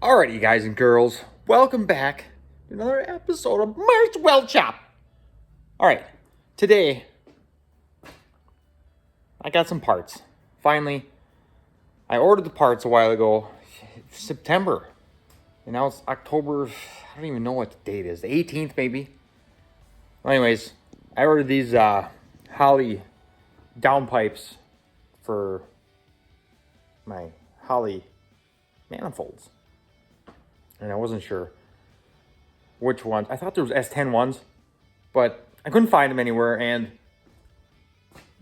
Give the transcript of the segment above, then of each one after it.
Alrighty, guys and girls, welcome back to another episode of Mart's Weld Shop. Alright, today I got some parts. Finally, I ordered the parts a while ago, September, and now it's October. I don't even know what the date is, the 18th maybe. Well, anyways, I ordered these Holley downpipes for my Holley manifolds. And I wasn't sure which ones. I thought there was S10 ones, but I couldn't find them anywhere. And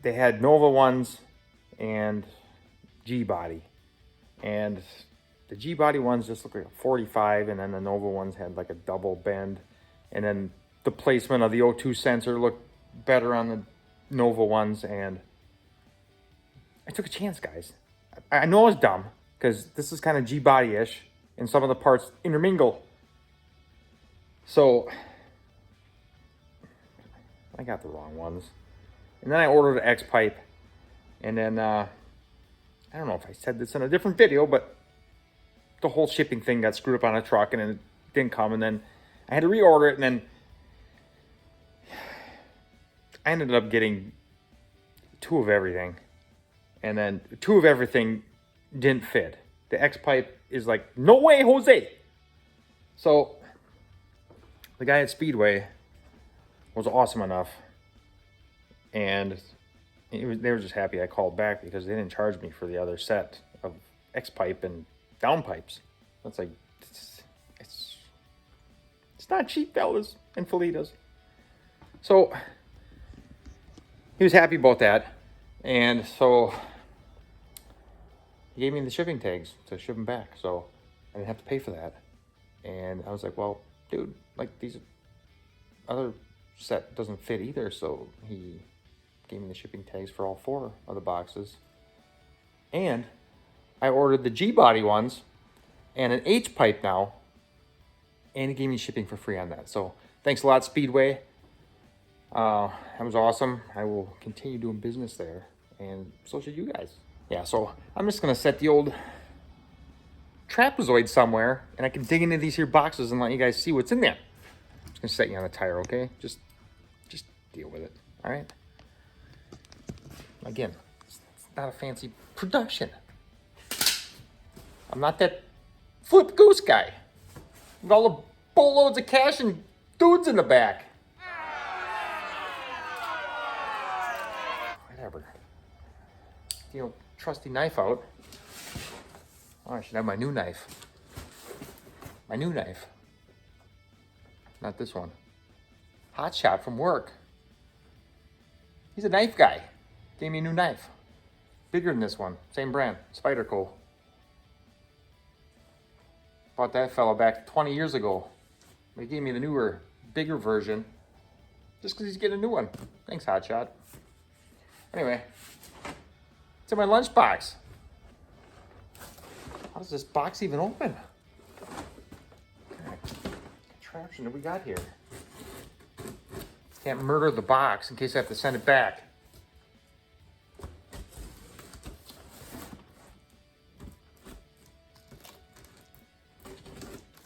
they had Nova ones and G-body. And the G-body ones just look like a 45, and then the Nova ones had like a double bend. And then the placement of the O2 sensor looked better on the Nova ones. And I took a chance, guys. I know I was dumb, because this is kind of G-body-ish. And some of the parts intermingle. So I got the wrong ones. And then I ordered an X pipe. And then I don't know if I said this in a different video, but the whole shipping thing got screwed up on a truck and it didn't come. And then I had to reorder it. And then I ended up getting 2 of everything. And then 2 of everything didn't fit. The X pipe is like, no way, Jose. So the guy at Speedway was awesome enough, and they were just happy I called back because they didn't charge me for the other set of X pipe and down pipes. That's like, it's not cheap, fellas and Felitas. So he was happy about that, and so he gave me the shipping tags to ship them back, so I didn't have to pay for that. And I was like, well, dude, like these other set doesn't fit either, so he gave me the shipping tags for all 4 of the boxes. And I ordered the G-body ones and an H-pipe now, and he gave me shipping for free on that. So thanks a lot, Speedway. That was awesome. I will continue doing business there, and so should you guys. Yeah, so I'm just going to set the old trapezoid somewhere, and I can dig into these here boxes and let you guys see what's in there. I'm just going to set you on a tire, okay? Just deal with it, all right? Again, it's not a fancy production. I'm not that flip goose guy with all the boatloads of cash and dudes in the back. Whatever. You know, trusty knife out. Oh, I should have my new knife. My new knife. Not this one. Hot Shot from work. He's a knife guy. Gave me a new knife. Bigger than this one. Same brand. Spyderco. Bought that fella back 20 years ago. He gave me the newer, bigger version. Just because he's getting a new one. Thanks, Hot Shot. Anyway. It's in my lunchbox. How does this box even open? What kind of contraption do we got here? Can't murder the box in case I have to send it back.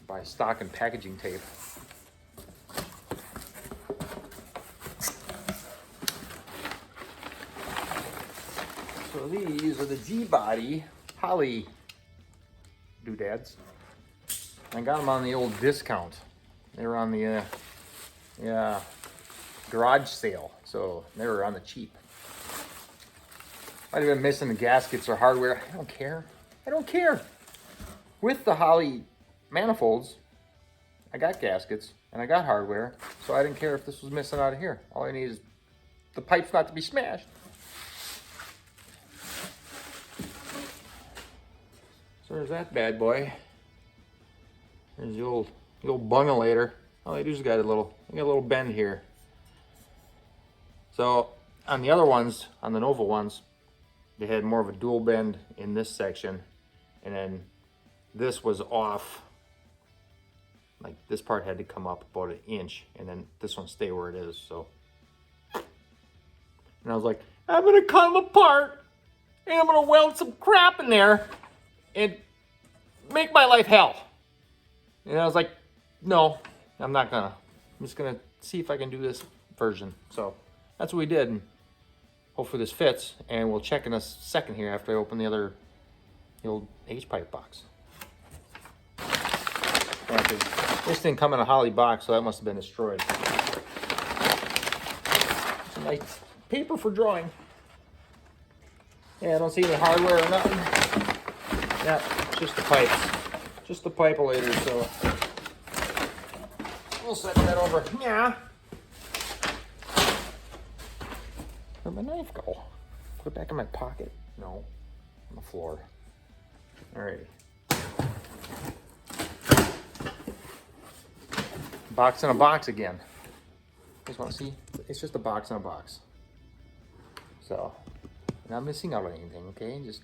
Buy stock and packaging tape. So these are the G-body Holley doodads. I got them on the old discount. They were on the garage sale, so they were on the cheap. Might have been missing the gaskets or hardware. I don't care. I don't care. With the Holley manifolds, I got gaskets and I got hardware, so I didn't care if this was missing out of here. All I need is the pipes not to be smashed. So there's that bad boy. There's the old bungalator. All I do is got a little bend here. So on the other ones, on the Nova ones, they had more of a dual bend in this section, and then this was off. Like this part had to come up about 1 inch, and then this one stay where it is. So, and I was like, I'm gonna cut them apart, and I'm gonna weld some crap in there, and make my life hell. And I was like, no, I'm not gonna. I'm just gonna see if I can do this version. So that's what we did. And hopefully this fits. And we'll check in a second here after I open the old H-pipe box. Yeah, this didn't come in a holly box, so that must have been destroyed. It's a nice paper for drawing. Yeah, I don't see any hardware or nothing. Yeah, it's just the pipes. Just the pipe later, so we'll set that over. Yeah. Where'd my knife go? Put it back in my pocket? No. On the floor. Alrighty. Box in a box again. You guys want to see? It's just a box in a box. So, not missing out on anything, okay? Just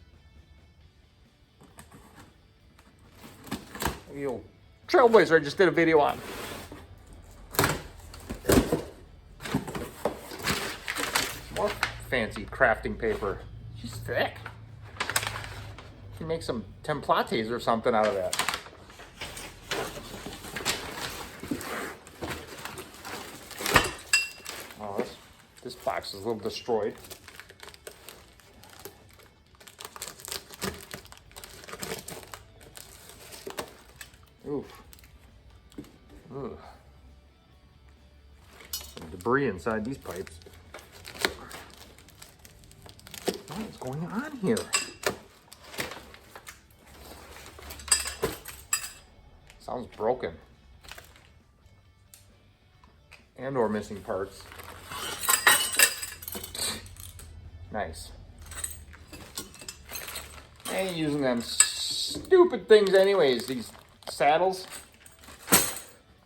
the old Trailblazer I just did a video on. More fancy crafting paper. She's thick. You can make some templates or something out of that. Oh, this box is a little destroyed. Oof. Ugh. Some debris inside these pipes. What is going on here? Sounds broken. And or missing parts. Nice. I ain't using them stupid things anyways, these saddles.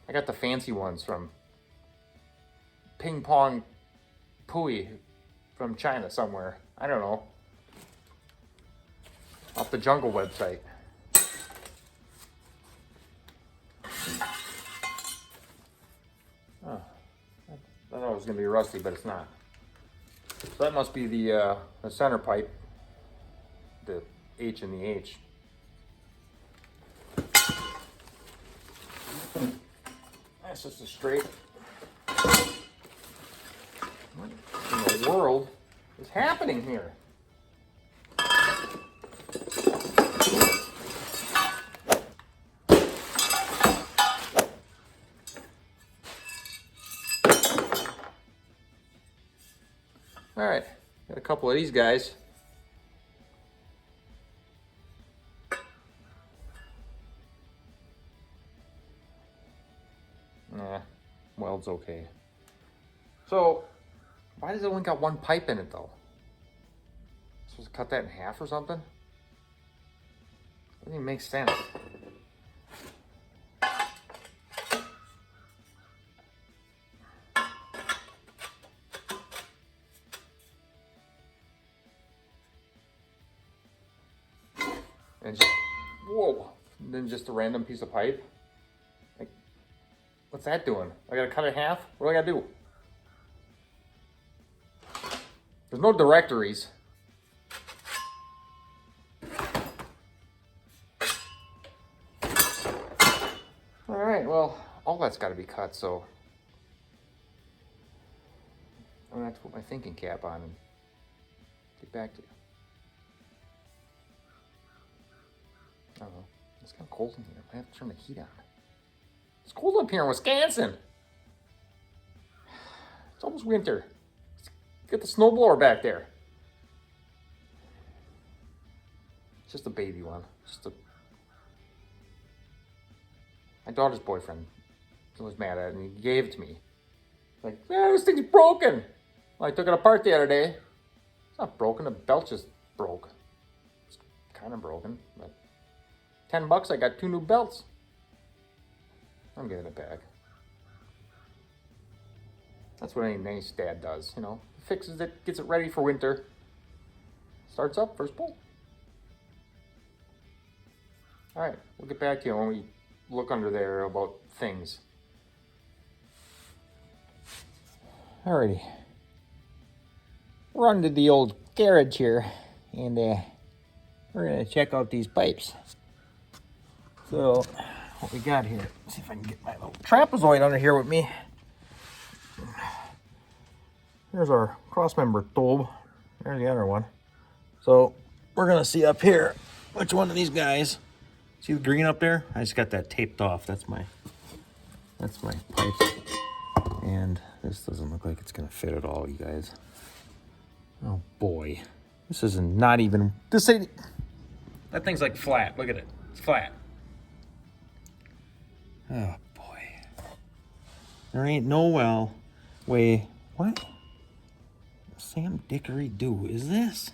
I got the fancy ones from Ping Pong Pui from China somewhere. I don't know. Off the Jungle website. Oh, I thought it was going to be rusty, but it's not. So that must be the center pipe, the H and the H. That's just a straight. What in the world is happening here? All right, got a couple of these guys. Nah, Weld's okay. So, why does it only got one pipe in it though? Supposed to cut that in half or something? Doesn't even make sense. And just, whoa, and then just a random piece of pipe. Like, what's that doing? I gotta cut it in half? What do I gotta do? There's no directories. All right, well, all that's gotta be cut, so I'm gonna have to put my thinking cap on and get back to you. I don't know. It's kind of cold in here. I have to turn the heat on. It's cold up here in Wisconsin. It's almost winter. Let's get the snowblower back there. It's just a baby one. My daughter's boyfriend was mad at it and he gave it to me. Like, this thing's broken. Well, I took it apart the other day. It's not broken. The belt just broke. It's kind of broken, but $10, I got 2 new belts. I'm giving it back. That's what any nice dad does, you know. Fixes it, gets it ready for winter. Starts up, first pull. All right, we'll get back to you when we look under there about things. Alrighty. We're under the old garage here, and we're gonna check out these pipes. So, what we got here. Let's see if I can get my little trapezoid under here with me. Here's our crossmember bulb. There's the other one. So we're gonna see up here which one of these guys. See the green up there? I just got that taped off. That's my pipe. And this doesn't look like it's gonna fit at all, you guys. Oh boy. This isn't not even this ain't that thing's like flat. Look at it. It's flat. Oh boy. There ain't no way. What? Sam Dickory do is this?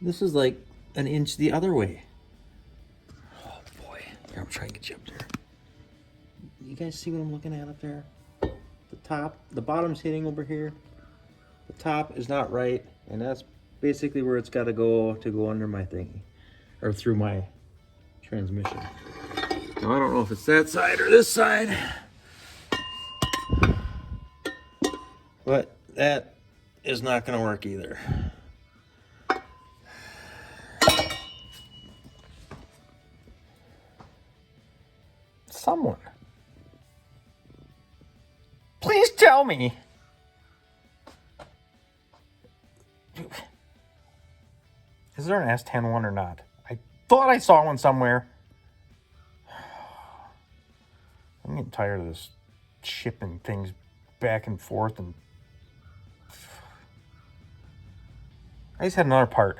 This is like an inch the other way. Oh boy. Here, I'm trying to get you up there. You guys see what I'm looking at up there? The top, the bottom's hitting over here. The top is not right, and that's basically where it's got to go under my thingy, or through my transmission. Now I don't know if it's that side or this side, but that is not going to work either. Someone, please tell me. Is there an S10 one or not? I thought I saw one somewhere. I'm getting tired of this shipping things back and forth, and I just had another part.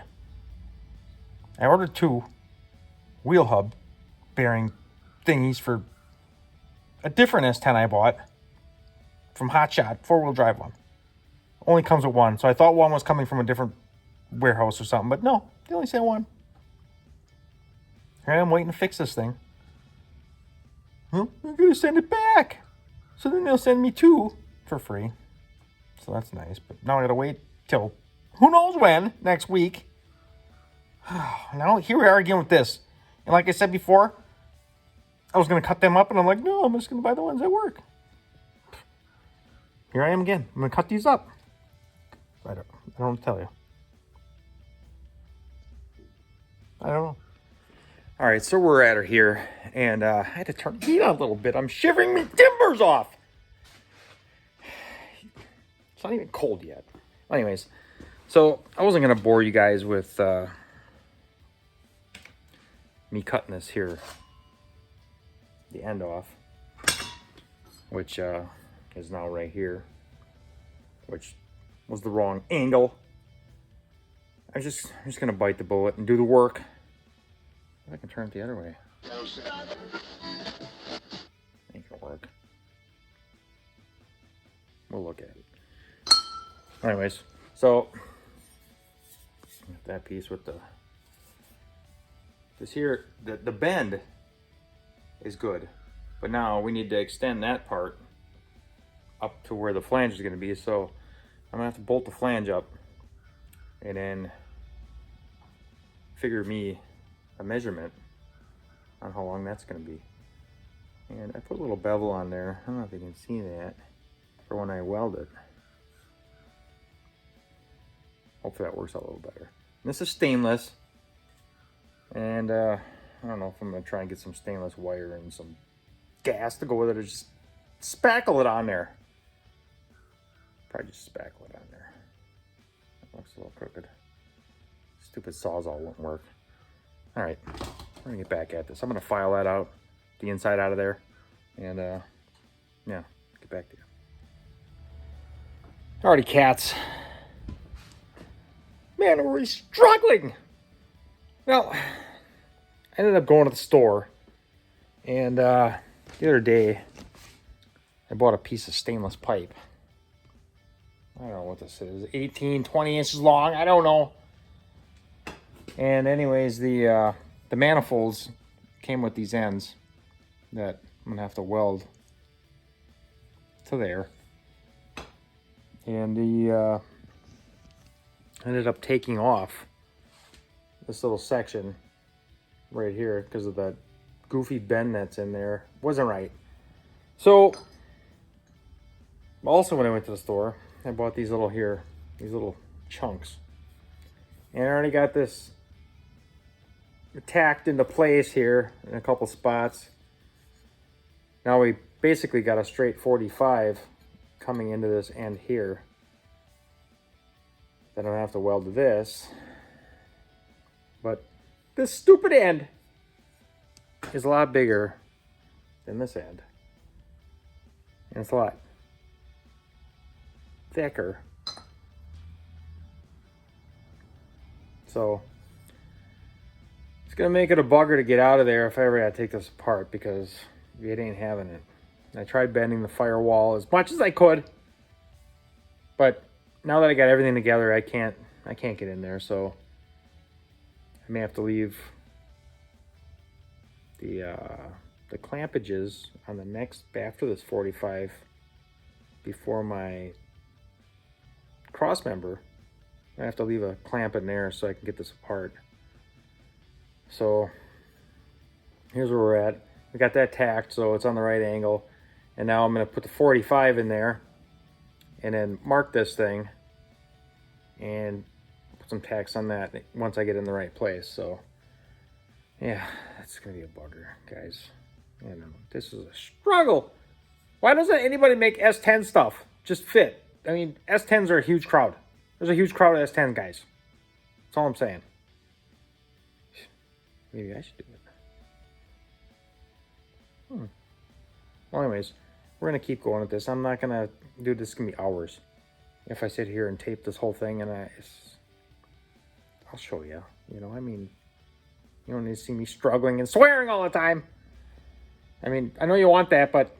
I ordered 2 wheel hub bearing thingies for a different S10 I bought from Hot Shot, 4-wheel drive one. Only comes with one, so I thought one was coming from a different warehouse or something, but no, they only sent one. Here I am waiting to fix this thing. Well, I'm gonna send it back, so then they'll send me 2 for free. So that's nice, but now I gotta wait till who knows when, next week. Now here we are again with this, and like I said before, I was gonna cut them up, and I'm like, no, I'm just gonna buy the ones that work. Here I am again. I'm gonna cut these up. I don't tell you. I don't know. All right, so we're at her here, and I had to turn the heat on a little bit. I'm shivering my timbers off. It's not even cold yet. Anyways, so I wasn't gonna bore you guys with me cutting this here, the end off, which is now right here, which was the wrong angle. I'm just gonna bite the bullet and do the work. I can turn it the other way. Ain't gonna work. We'll look at it. Anyways, so that piece with this here, the bend is good, but now we need to extend that part up to where the flange is going to be. So I'm gonna have to bolt the flange up and then figure me a measurement on how long that's going to be. And I put a little bevel on there. I don't know if you can see that for when I weld it. Hopefully that works out a little better. And this is stainless, and I don't know if I'm going to try and get some stainless wire and some gas to go with it, or just spackle it on there. Probably just spackle it on there. That looks a little crooked. Stupid Sawzall won't work. All right, we're gonna get back at this. I'm gonna file that out, the inside out of there, and yeah, get back to you. Alrighty, cats. Man, are we struggling? Well, I ended up going to the store, and the other day, I bought a piece of stainless pipe. I don't know what this is, 18, 20 inches long, I don't know. And anyways, the manifolds came with these ends that I'm gonna have to weld to there. And the ended up taking off this little section right here because of that goofy bend that's in there. Wasn't right. So also when I went to the store, I bought these little chunks. And I already got this tacked into place here in a couple spots. Now we basically got a straight 45 coming into this end here. Then I don't have to weld to this. But this stupid end is a lot bigger than this end. And it's a lot thicker. So it's gonna make it a bugger to get out of there if I ever had to take this apart, because it ain't having it. I tried bending the firewall as much as I could, but now that I got everything together, I can't get in there, so I may have to leave the clampages on the next, after this 45, before my cross member. I have to leave a clamp in there so I can get this apart. So here's where we're at. We got that tacked so it's on the right angle, and now I'm going to put the 45 in there and then mark this thing and put some tacks on that once I get in the right place. So yeah, that's gonna be a bugger, guys. You know, this is a struggle. Why doesn't anybody make S10 stuff just fit? I mean, S10s are a huge crowd. There's a huge crowd of S10 guys. That's all I'm saying. Maybe I should do it. Well, anyways, we're gonna keep going with this. I'm not gonna do this. It's gonna be hours if I sit here and tape this whole thing, and I'll show you. You know, I mean, you don't need to see me struggling and swearing all the time. I mean, I know you want that, but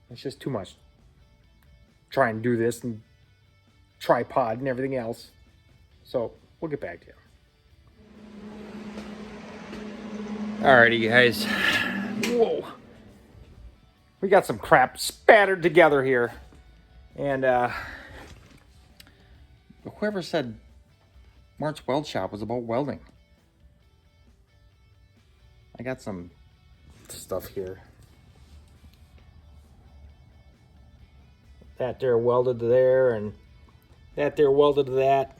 it's just too much. Try and do this and tripod and everything else. So we'll get back to you. Alrighty, guys. Whoa. We got some crap spattered together here. And whoever said Mart's Weld Shop was about welding? I got some stuff here. That there welded to there, and that there welded to that.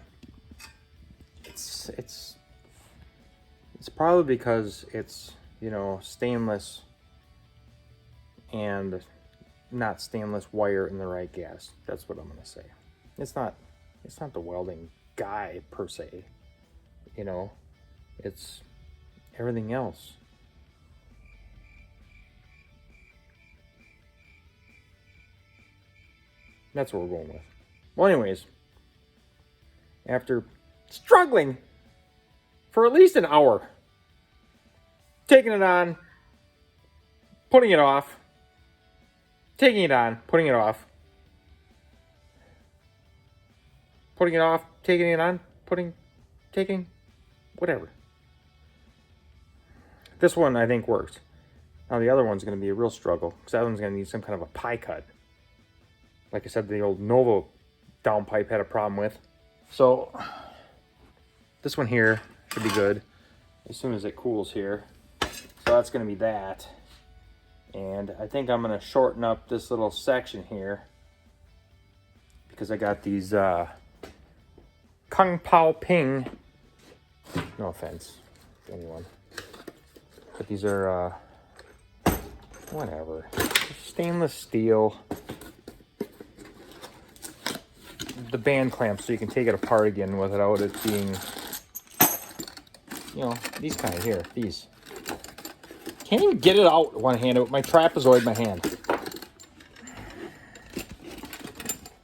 It's probably because it's, you know, stainless and not stainless wire in the right gas. That's what I'm gonna say. It's not the welding guy per se, you know, it's everything else. That's what we're going with. Well, anyways, after struggling for at least an hour, taking it on, putting it off, taking it on, putting it off, putting it off, taking it on, taking, whatever. This one I think works. Now the other one's going to be a real struggle, because that one's going to need some kind of a pie cut. Like I said, the old Novo downpipe had a problem with. So this one here should be good as soon as it cools here. So that's going to be that. And I think I'm going to shorten up this little section here, because I got these Kung Pao Ping, no offense to anyone, but these are whatever, stainless steel, the band clamps, so you can take it apart again without it being, you know, these kind of here, these. Can't even get it out one-handed with my trapezoid in my hand.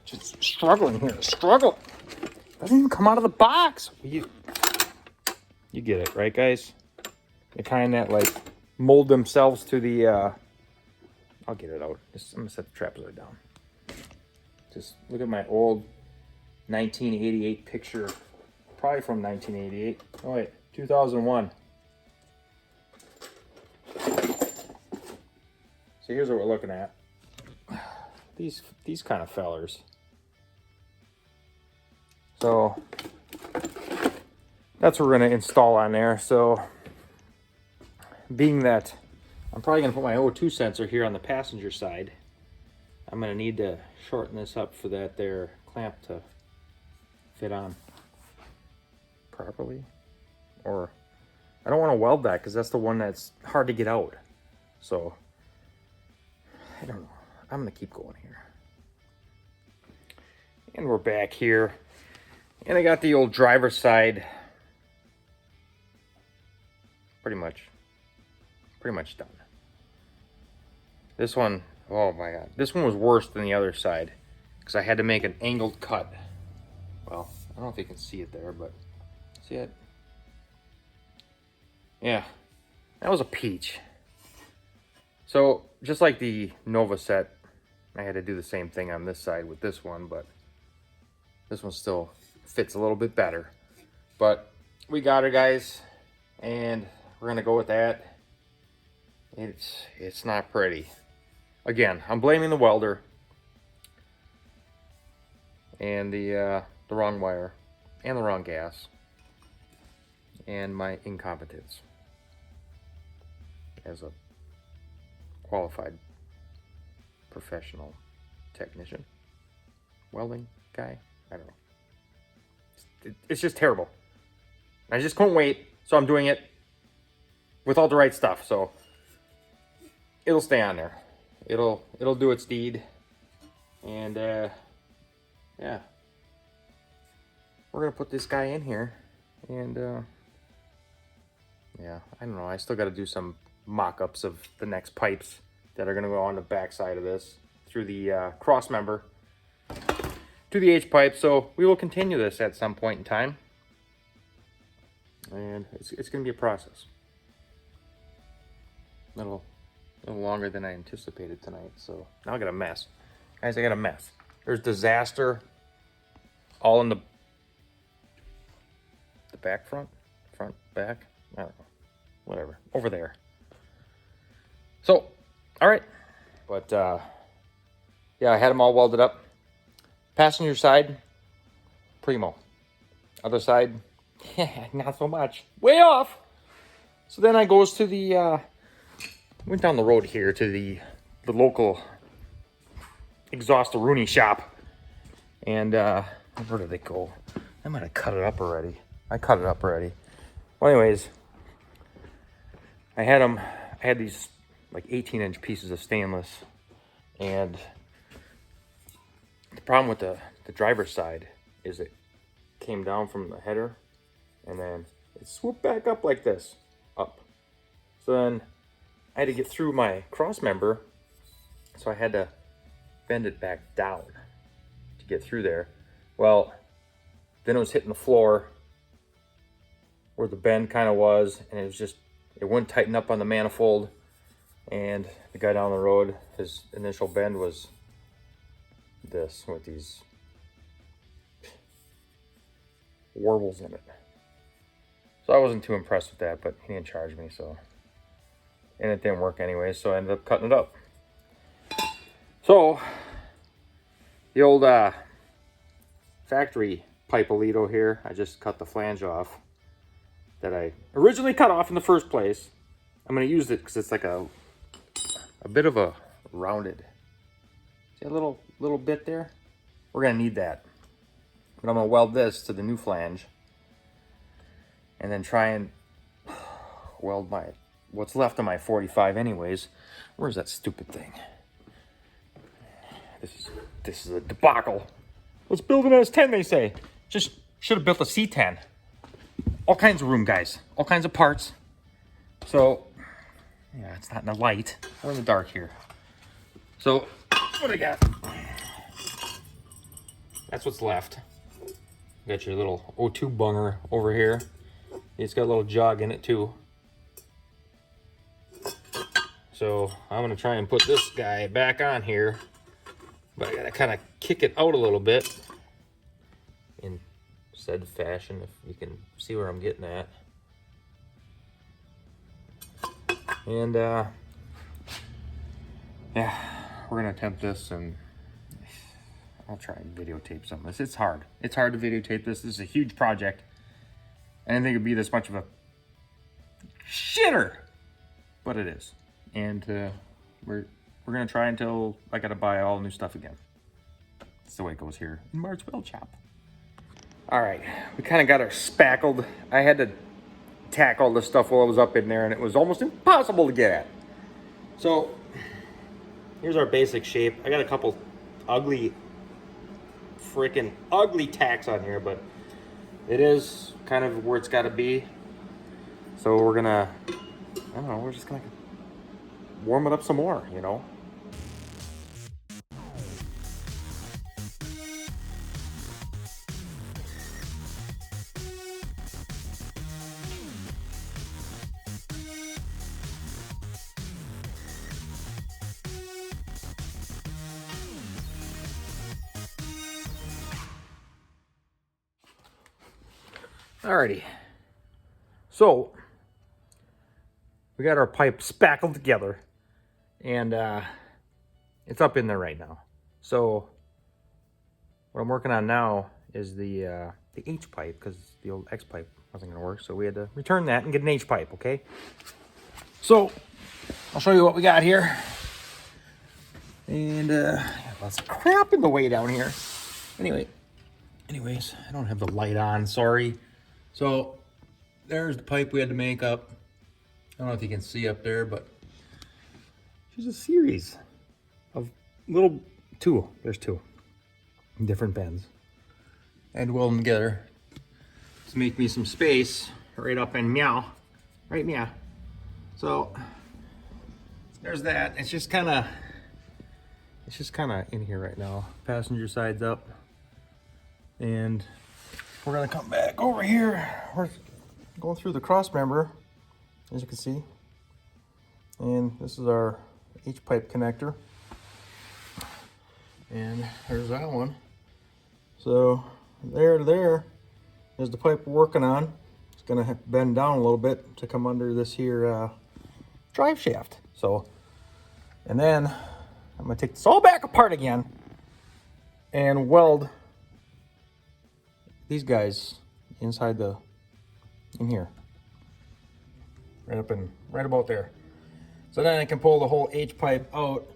Just struggling here, struggle. Doesn't even come out of the box. You get it, right, guys? The kind that like mold themselves to the. I'll get it out. I'm gonna set the trapezoid down. Just look at my old 1988 picture, probably from 1988. Oh wait, 2001. So here's what we're looking at. These kind of fellers. So that's what we're going to install on there. So being that I'm probably going to put my O2 sensor here on the passenger side, I'm going to need to shorten this up for that there clamp to fit on properly. Or I don't want to weld that because that's the one that's hard to get out. So, I don't know. I'm going to keep going here. And we're back here. And I got the old driver's side pretty much done. This one, oh my God. This one was worse than the other side because I had to make an angled cut. Well, I don't know if you can see it there, but see it? Yeah, that was a peach. So just like the Nova set, I had to do the same thing on this side with this one, but this one still fits a little bit better. But we got her, guys, and we're gonna go with that. It's not pretty. Again, I'm blaming the welder and the wrong wire and the wrong gas and my incompetence as a qualified professional technician, welding guy. I don't know. It's just terrible. I just couldn't wait, so I'm doing it with all the right stuff. So it'll stay on there. It'll do its deed, and yeah, we're gonna put this guy in here, and yeah, I don't know. I still got to do some mock-ups of the next pipes that are gonna go on the back side of this through the cross member to the H pipe. So we will continue this at some point in time, and it's gonna be a process. A little longer than I anticipated tonight. So now I got a mess, guys. I got a mess. There's disaster all in the back, front, back. I don't know, whatever, over there. So, all right, but yeah, I had them all welded up. Passenger side, primo. Other side, not so much. Way off. So then I goes to the went down the road here to the local exhaust Rooney shop, and where did it go? I might have cut it up already. I cut it up already. Well, anyways, I had these like 18-inch pieces of stainless, and the problem with the driver's side is it came down from the header, and then it swooped back up like this, up. So then I had to get through my cross member, so I had to bend it back down to get through there. Well, then it was hitting the floor where the bend kind of was, and it wouldn't tighten up on the manifold. And the guy down the road, his initial bend was this, with these warbles in it. So I wasn't too impressed with that, but he didn't charge me, so. And it didn't work anyway, so I ended up cutting it up. So, the old factory pipe-a-lito here, I just cut the flange off that I originally cut off in the first place. I'm going to use it because it's like a bit of a rounded, see a little bit there? We're going to need that. But I'm going to weld this to the new flange, and then try and weld what's left of my 45 anyways. Where's that stupid thing? This is a debacle. Let's build an S10, they say. Just should have built a C10. All kinds of room, guys. All kinds of parts. So, yeah, it's not in the light. We're in the dark here. So, what do I got? That's what's left. Got your little O2 bunger over here. It's got a little jog in it too. So I'm gonna try and put this guy back on here, but I gotta kind of kick it out a little bit in said fashion, if you can see where I'm getting at. And yeah, we're gonna attempt this, and I'll try and videotape some of this. It's hard. It's hard to videotape this. This is a huge project. I didn't think it'd be this much of a shitter, but it is. And we're gonna try until I gotta buy all new stuff again. That's the way it goes here in Mart's Weld shop. All right, we kind of got her spackled. I had to tack all this stuff while I was up in there, and it was almost impossible to get at. So here's our basic shape. I got a couple freaking ugly tacks on here, but it is kind of where it's got to be. So we're gonna, I don't know, we're just gonna warm it up some more, you know. Alrighty, so we got our pipe spackled together, and it's up in there right now. So what I'm working on now is the H pipe, because the old X pipe wasn't going to work, so we had to return that and get an H pipe. Okay, so I'll show you what we got here, and lots of crap in the way down here. Anyways, I don't have the light on. Sorry. So there's the pipe we had to make up. I don't know if you can see up there, but there's a series of there's two different bends, and weld them together to make me some space right up in meow. So there's that. It's just kind of in here right now. Passenger side's up, and we're gonna come back over here. We're going through the cross member, as you can see. And this is our H pipe connector. And there's that one. So there to there is the pipe we're working on. It's gonna bend down a little bit to come under this here drive shaft. So, and then I'm gonna take this all back apart again and weld these guys inside in here, right about there. So then I can pull the whole H pipe out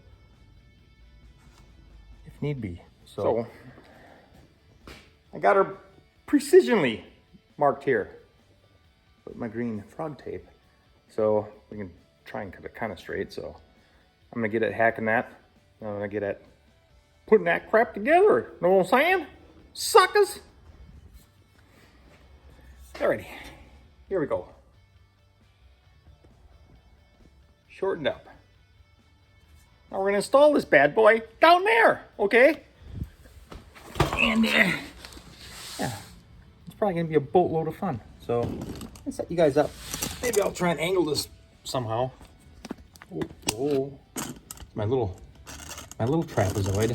if need be. So I got her precisionally marked here with my green frog tape, so we can try and cut it kind of straight. So I'm gonna get at hacking that. I'm gonna get at putting that crap together. Know what I'm saying, suckers? Alrighty, here we go. Shortened up. Now we're gonna install this bad boy down there, okay? And yeah, it's probably gonna be a boatload of fun. So let's set you guys up. Maybe I'll try and angle this somehow. Oh, my little trapezoid.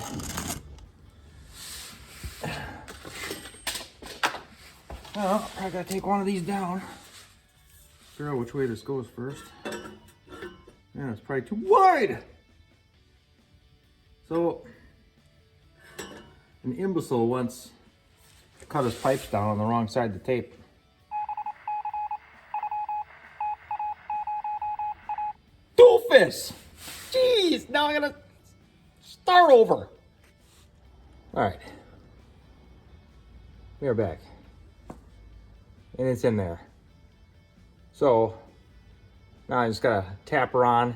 Well, I gotta take one of these down. Figure out which way this goes first. Yeah, it's probably too wide. So, an imbecile once cut his pipes down on the wrong side of the tape. Doofus! Jeez, now I gotta start over. Alright. We are back. And it's in there. So now I just gotta tap her on,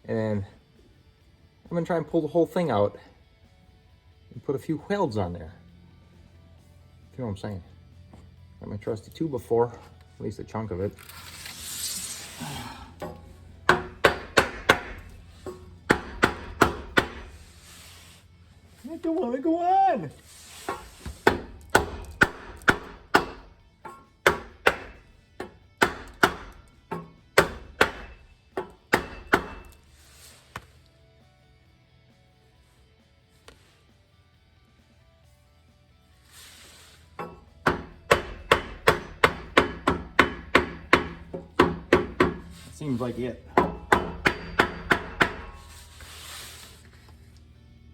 and then I'm gonna try and pull the whole thing out and put a few welds on there. You know what I'm saying? Got my trusty 2x4, at least a chunk of it. I don't want to go on. Seems like it.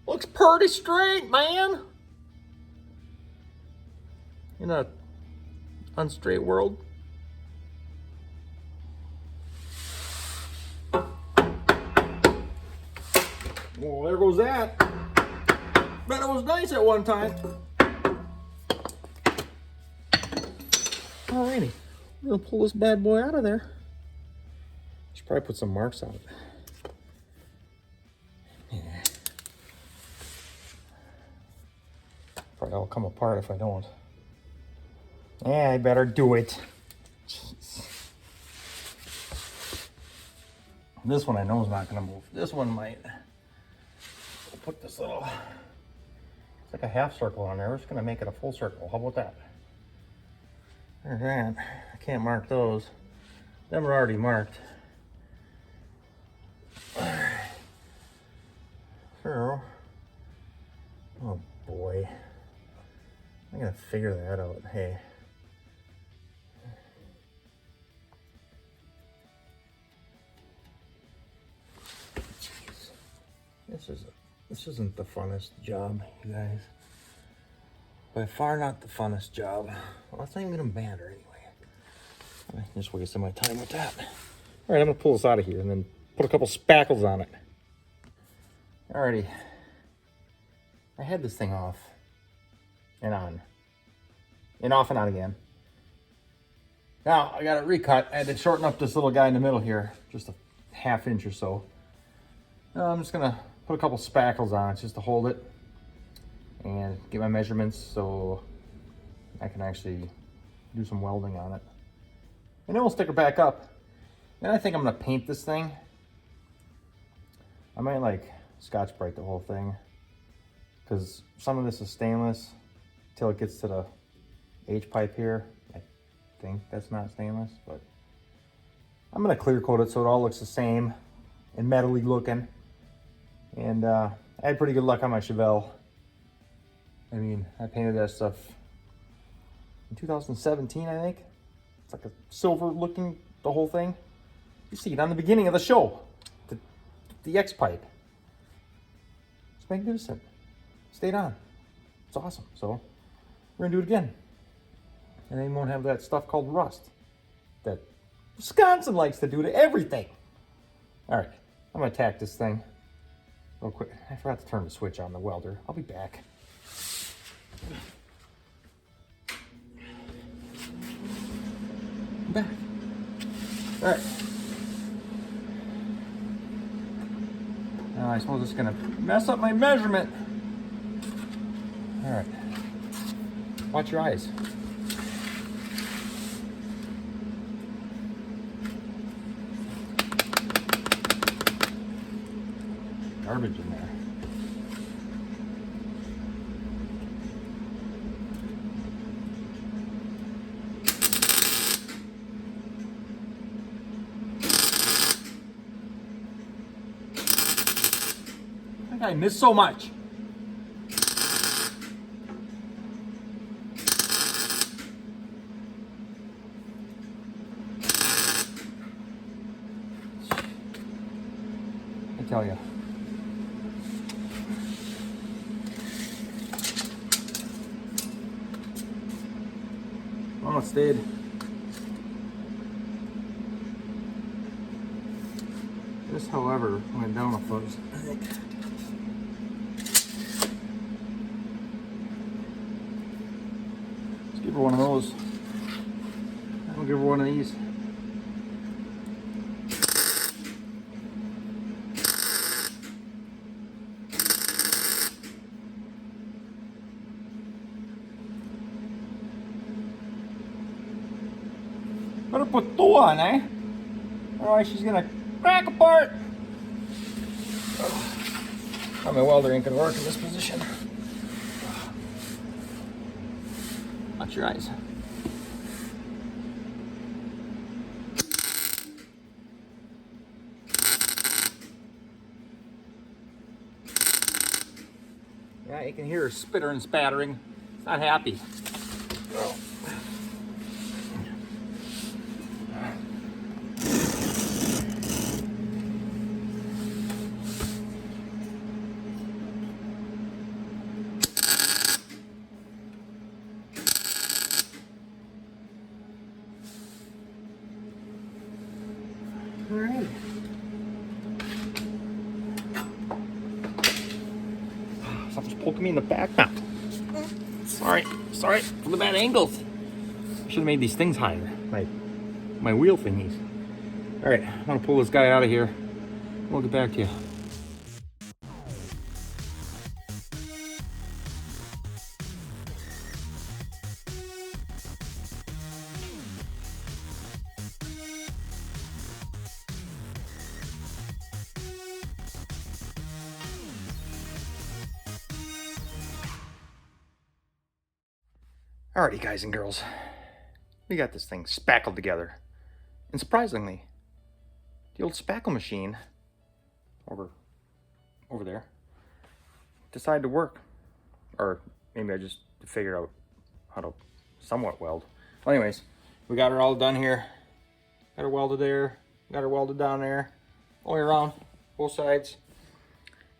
Looks pretty straight, man. In a unstraight world. Well, there goes that. Bet it was nice at one time. Alrighty. I'm gonna pull this bad boy out of there. Should probably put some marks on it. Yeah. Probably all come apart if I don't. Yeah, I better do it. Jeez. This one I know is not gonna move. This one might. I'll put this little, it's like a half circle on there. We're just gonna make it a full circle. How about that? There's that. I can't mark those. Them are already marked. So, oh boy. I gotta figure that out. Hey. Jeez. This isn't the funnest job, you guys. By far not the funnest job. Well, that's not even gonna matter anyway. I'm just wasting my time with that. All right, I'm gonna pull this out of here and then put a couple spackles on it. Alrighty. I had this thing off and on and off and on again. Now I got it recut. I had to shorten up this little guy in the middle here, just a ½ inch or so. Now I'm just gonna put a couple spackles on it just to hold it and get my measurements so I can actually do some welding on it. And then we'll stick it back up. Then I think I'm gonna paint this thing. I might like Scotch-Brite the whole thing because some of this is stainless till it gets to the H-pipe here. I think that's not stainless, but I'm gonna clear coat it so it all looks the same and metally looking. And I had pretty good luck on my Chevelle. I mean, I painted that stuff in 2017, I think. It's like a silver looking, the whole thing. You see it on the beginning of the show. The X-pipe. It's magnificent. Stayed on. It's awesome. So we're gonna do it again. And then you won't have that stuff called rust that Wisconsin likes to do to everything. All right, I'm gonna tack this thing real quick. I forgot to turn the switch on the welder. I'll be back. I'm back. All right. Now I suppose it's gonna mess up my measurement. All right. Watch your eyes. Garbage in there. I missed so much. I tell you. Oh, it stayed. This, however, went down a foot, I think. Give her one of those. I'll give her one of these. Better put two on, eh? Otherwise she's gonna crack apart. Oh, my welder ain't gonna work in this position. Watch your eyes. Yeah, you can hear her spitter and spattering. It's not happy. All right. Something's poking me in the back now. Sorry for the bad angles. I should have made these things higher. My my wheel thingies. All right, I'm gonna pull this guy out of here. We'll get back to you. Alrighty, guys and girls, we got this thing spackled together. And surprisingly, the old spackle machine over there decided to work. Or maybe I just figured out how to somewhat weld. Well, anyways, we got her all done here. Got her welded there, got her welded down there, all the way around, both sides.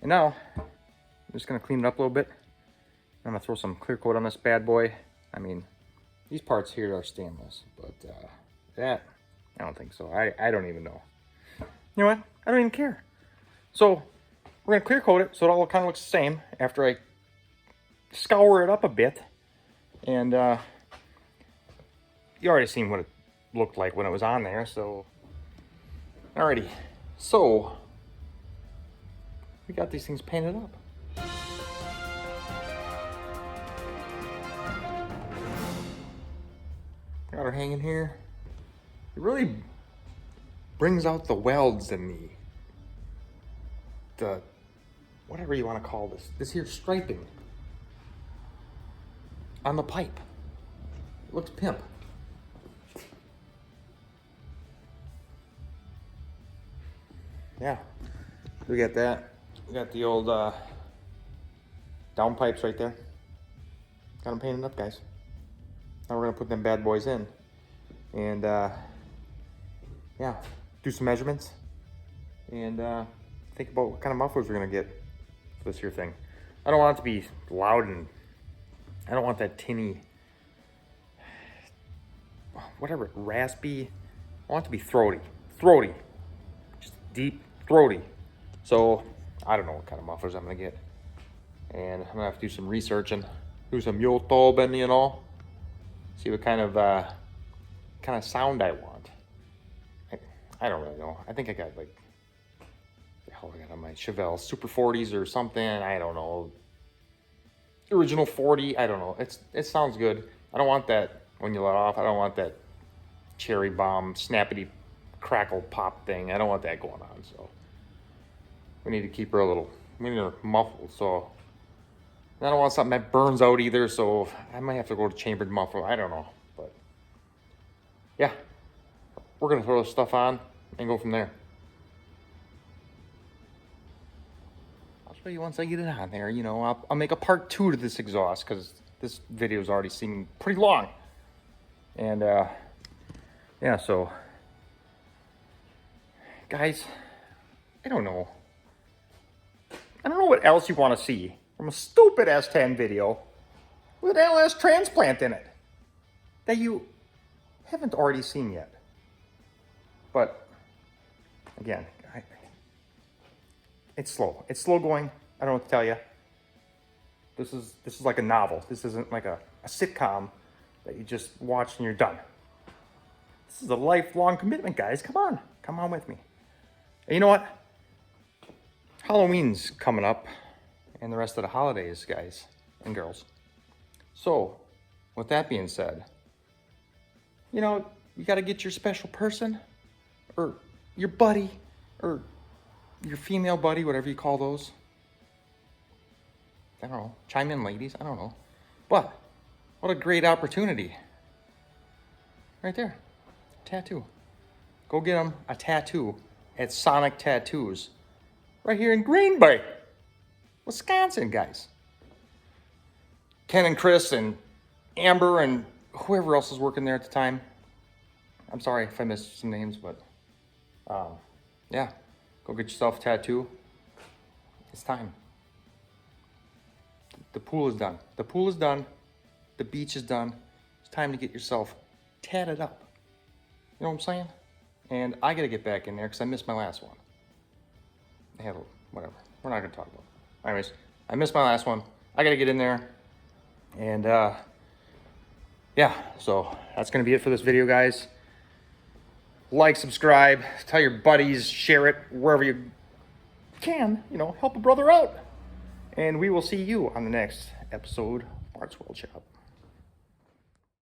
And now, I'm just gonna clean it up a little bit. I'm gonna throw some clear coat on this bad boy. I mean, these parts here are stainless, but that, I don't think so. I don't even know. You know what? I don't even care. So, we're going to clear coat it so it all kind of looks the same after I scour it up a bit. And you already seen what it looked like when it was on there, so. Alrighty. So, we got these things painted up. Got her hanging here. It really brings out the welds in the whatever you want to call this here striping on the pipe. It looks pimp. Yeah, we got that. We got the old down pipes right there. Got them painted up, guys. Now we're gonna put them bad boys in, and yeah, do some measurements, and think about what kind of mufflers we're gonna get for this here thing. I don't want it to be loud, and I don't want that tinny, whatever, raspy. I want it to be throaty, just deep, throaty. So I don't know what kind of mufflers I'm gonna get, and I'm gonna have to do some research and do some YouTube and all. See what kind of sound I want. I don't really know. I think I got like, the hell I got on my Chevelle Super 40s or something. I don't know. Original 40. I don't know. It sounds good. I don't want that when you let off. I don't want that cherry bomb snappity crackle pop thing. I don't want that going on. So we need to keep her we need her muffled. So I don't want something that burns out either, so I might have to go to chambered muffler. I don't know, but yeah, we're gonna throw this stuff on and go from there. I'll show you once I get it on there. You know, I'll make a part 2 to this exhaust because this video is already seeming pretty long. And yeah, so guys, I don't know what else you want to see from a stupid S10 video with an LS transplant in it that you haven't already seen yet. But again, it's slow. It's slow going. I don't know what to tell you. This is like a novel. This isn't like a sitcom that you just watch and you're done. This is a lifelong commitment, guys. Come on with me. And you know what? Halloween's coming up. And the rest of the holidays, guys and girls. So, with that being said, you know, you got to get your special person, or your buddy, or your female buddy, whatever you call those. I don't know. Chime in, ladies. I don't know. But, what a great opportunity. Right there. Tattoo. Go get them a tattoo at Sonic Tattoos. Right here in Green Bay, Wisconsin, guys. Ken and Chris and Amber and whoever else was working there at the time. I'm sorry if I missed some names, but yeah, go get yourself a tattoo. It's time. The pool is done. The pool is done. The beach is done. It's time to get yourself tatted up. You know what I'm saying? And I gotta get back in there because I missed my last one. Whatever. We're not gonna talk about it. Anyways, I missed my last one. I gotta get in there. And yeah, so that's gonna be it for this video, guys. like, subscribe, tell your buddies, share it wherever you can, help a brother out. And we will see you on the next episode of Mart's Weld Shop.